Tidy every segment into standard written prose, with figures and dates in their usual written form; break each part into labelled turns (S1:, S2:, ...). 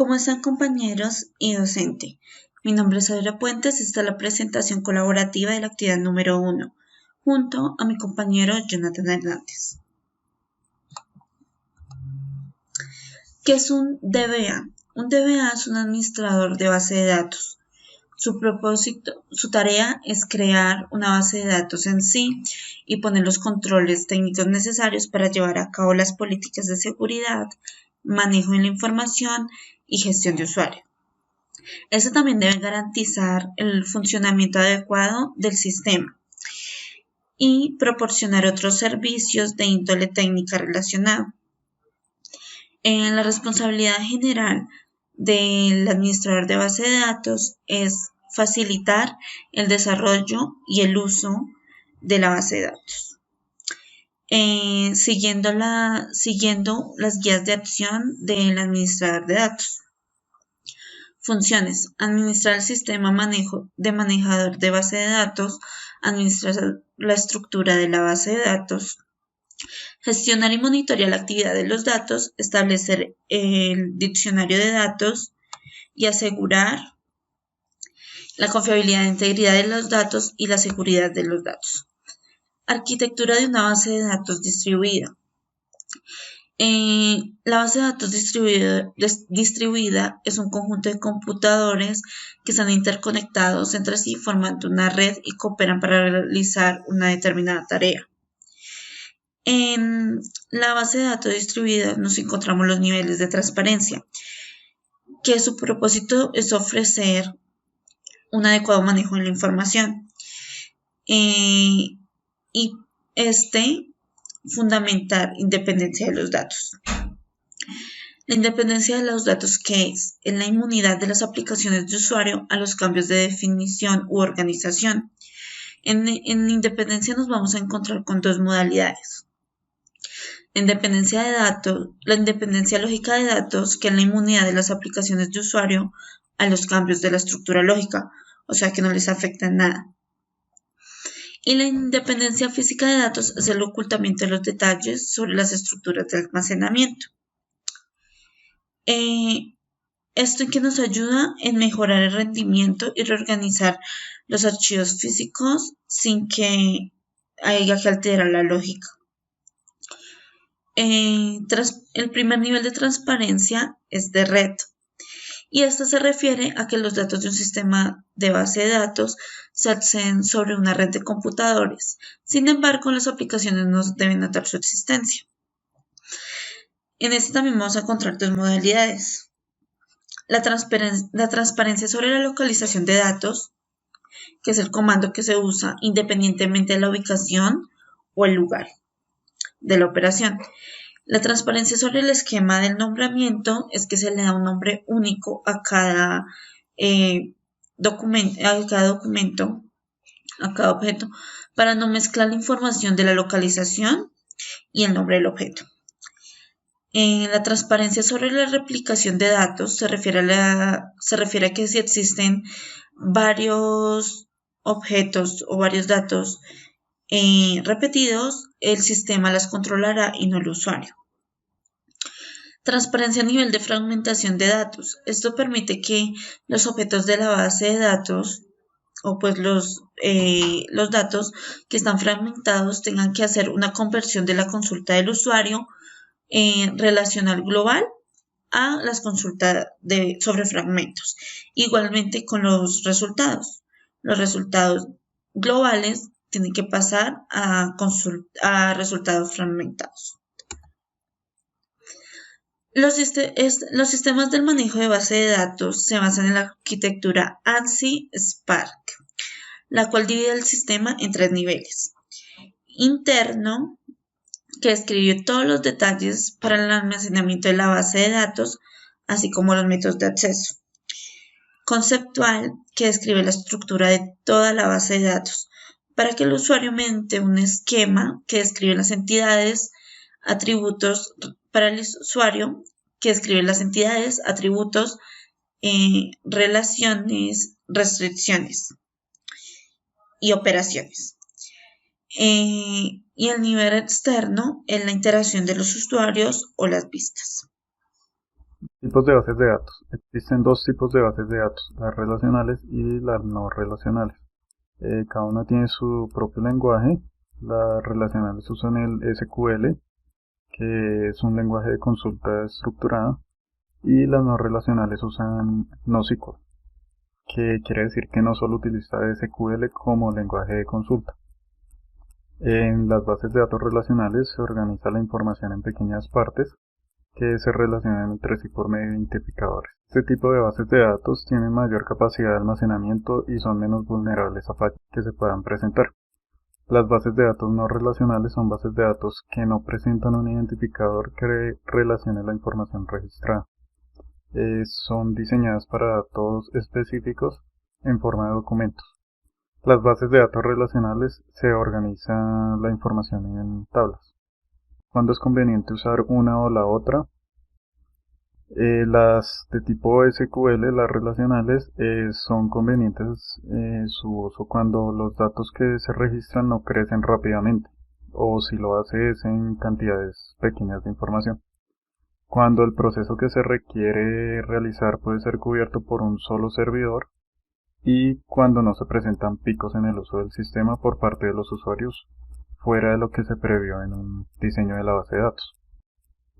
S1: ¿Cómo están compañeros y docente? Mi nombre es Adriana Puentes y esta es la presentación colaborativa de la actividad número 1, junto a mi compañero Jonathan Hernández. ¿Qué es un DBA? Un DBA es un administrador de base de datos. Su tarea es crear una base de datos en sí y poner los controles técnicos necesarios para llevar a cabo las políticas de seguridad, manejo de la información y gestión de usuario. Esto también debe garantizar el funcionamiento adecuado del sistema y proporcionar otros servicios de índole técnica relacionada. La responsabilidad general del administrador de base de datos es facilitar el desarrollo y el uso de la base de datos, siguiendo las guías de acción del administrador de datos. Funciones: administrar el sistema de manejador de base de datos, administrar la estructura de la base de datos, gestionar y monitorear la actividad de los datos, establecer el diccionario de datos y asegurar la confiabilidad e integridad de los datos y la seguridad de los datos. Arquitectura de una base de datos distribuida. La base de datos distribuida es un conjunto de computadores que están interconectados entre sí formando una red y cooperan para realizar una determinada tarea. En la base de datos distribuida nos encontramos los niveles de transparencia, que su propósito es ofrecer un adecuado manejo de la información y fundamentar independencia de los datos. La independencia de los datos, ¿qué es? Es la inmunidad de las aplicaciones de usuario a los cambios de definición u organización. En independencia nos vamos a encontrar con dos modalidades. La independencia lógica de datos, que es la inmunidad de las aplicaciones de usuario a los cambios de la estructura lógica, o sea que no les afecta en nada. Y la independencia física de datos es el ocultamiento de los detalles sobre las estructuras de almacenamiento. Esto en que nos ayuda en mejorar el rendimiento y reorganizar los archivos físicos sin que haya que alterar la lógica. El primer nivel de transparencia es de red. Y esto se refiere a que los datos de un sistema de base de datos se acceden sobre una red de computadores. Sin embargo, las aplicaciones no deben notar su existencia. En este también vamos a encontrar dos modalidades. La transparencia sobre la localización de datos, que es el comando que se usa independientemente de la ubicación o el lugar de la operación. La transparencia sobre el esquema del nombramiento es que se le da un nombre único a cada documento, a cada objeto, para no mezclar la información de la localización y el nombre del objeto. La transparencia sobre la replicación de datos se refiere a que si existen varios objetos o varios datos repetidos, el sistema las controlará y no el usuario. Transparencia a nivel de fragmentación de datos. Esto permite que los objetos de la base de datos o pues los datos que están fragmentados tengan que hacer una conversión de la consulta del usuario relacional global a las consultas sobre fragmentos. Igualmente con los resultados. Los resultados globales tienen que pasar a resultados fragmentados. Los sistemas del manejo de base de datos se basan en la arquitectura ANSI-Spark, la cual divide el sistema en tres niveles. Interno, que describe todos los detalles para el almacenamiento de la base de datos, así como los métodos de acceso. Conceptual, que describe la estructura de toda la base de datos, para que el usuario mediante un esquema que describe las entidades, atributos para el usuario, que describe las entidades, atributos, relaciones, restricciones y operaciones. Y el nivel externo es la interacción de los usuarios o las vistas.
S2: Tipos de bases de datos. Existen dos tipos de bases de datos, las relacionales y las no relacionales. Cada una tiene su propio lenguaje. Las relacionales usan el SQL, que es un lenguaje de consulta estructurada, y las no relacionales usan NoSQL, que quiere decir que no solo utiliza SQL como lenguaje de consulta. En las bases de datos relacionales se organiza la información en pequeñas partes que se relacionan entre sí por medio de identificadores. Este tipo de bases de datos tienen mayor capacidad de almacenamiento y son menos vulnerables a fallas que se puedan presentar. Las bases de datos no relacionales son bases de datos que no presentan un identificador que relacione la información registrada. Son diseñadas para datos específicos en forma de documentos. Las bases de datos relacionales se organiza la información en tablas. Cuando es conveniente usar una o la otra, las de tipo SQL, las relacionales, son convenientes su uso cuando los datos que se registran no crecen rápidamente o si lo hace es en cantidades pequeñas de información. Cuando el proceso que se requiere realizar puede ser cubierto por un solo servidor y cuando no se presentan picos en el uso del sistema por parte de los usuarios fuera de lo que se previó en un diseño de la base de datos.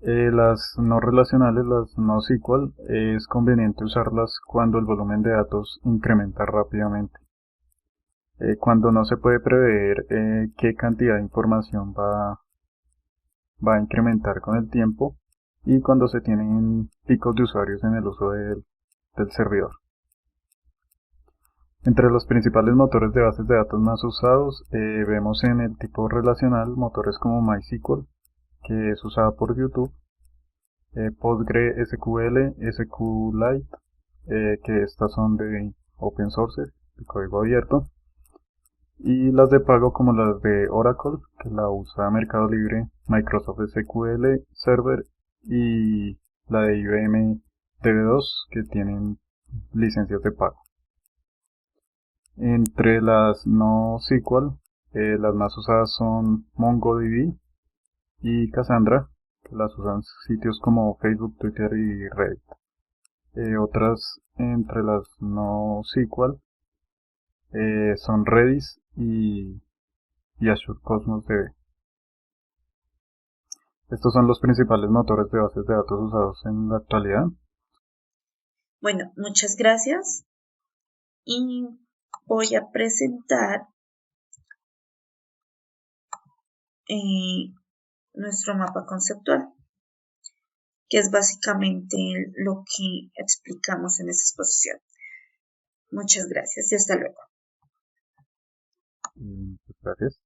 S2: Las no relacionales, las no SQL, es conveniente usarlas cuando el volumen de datos incrementa rápidamente. Cuando no se puede prever qué cantidad de información va a incrementar con el tiempo y cuando se tienen picos de usuarios en el uso del servidor. Entre los principales motores de bases de datos más usados vemos en el tipo relacional motores como MySQL, que es usada por YouTube, PostgreSQL, SQLite, que estas son de open source, de código abierto, y las de pago como las de Oracle, que la usa Mercado Libre, Microsoft SQL Server y la de IBM DB2, que tienen licencias de pago. Entre las no SQL, las más usadas son MongoDB y Cassandra, que las usan sitios como Facebook, Twitter y Reddit. Otras entre las no SQL son Redis y Azure Cosmos DB. Estos son los principales motores de bases de datos usados en la actualidad.
S1: Bueno, muchas gracias y voy a presentar nuestro mapa conceptual, que es básicamente lo que explicamos en esta exposición. Muchas gracias y hasta luego.
S2: Muchas gracias.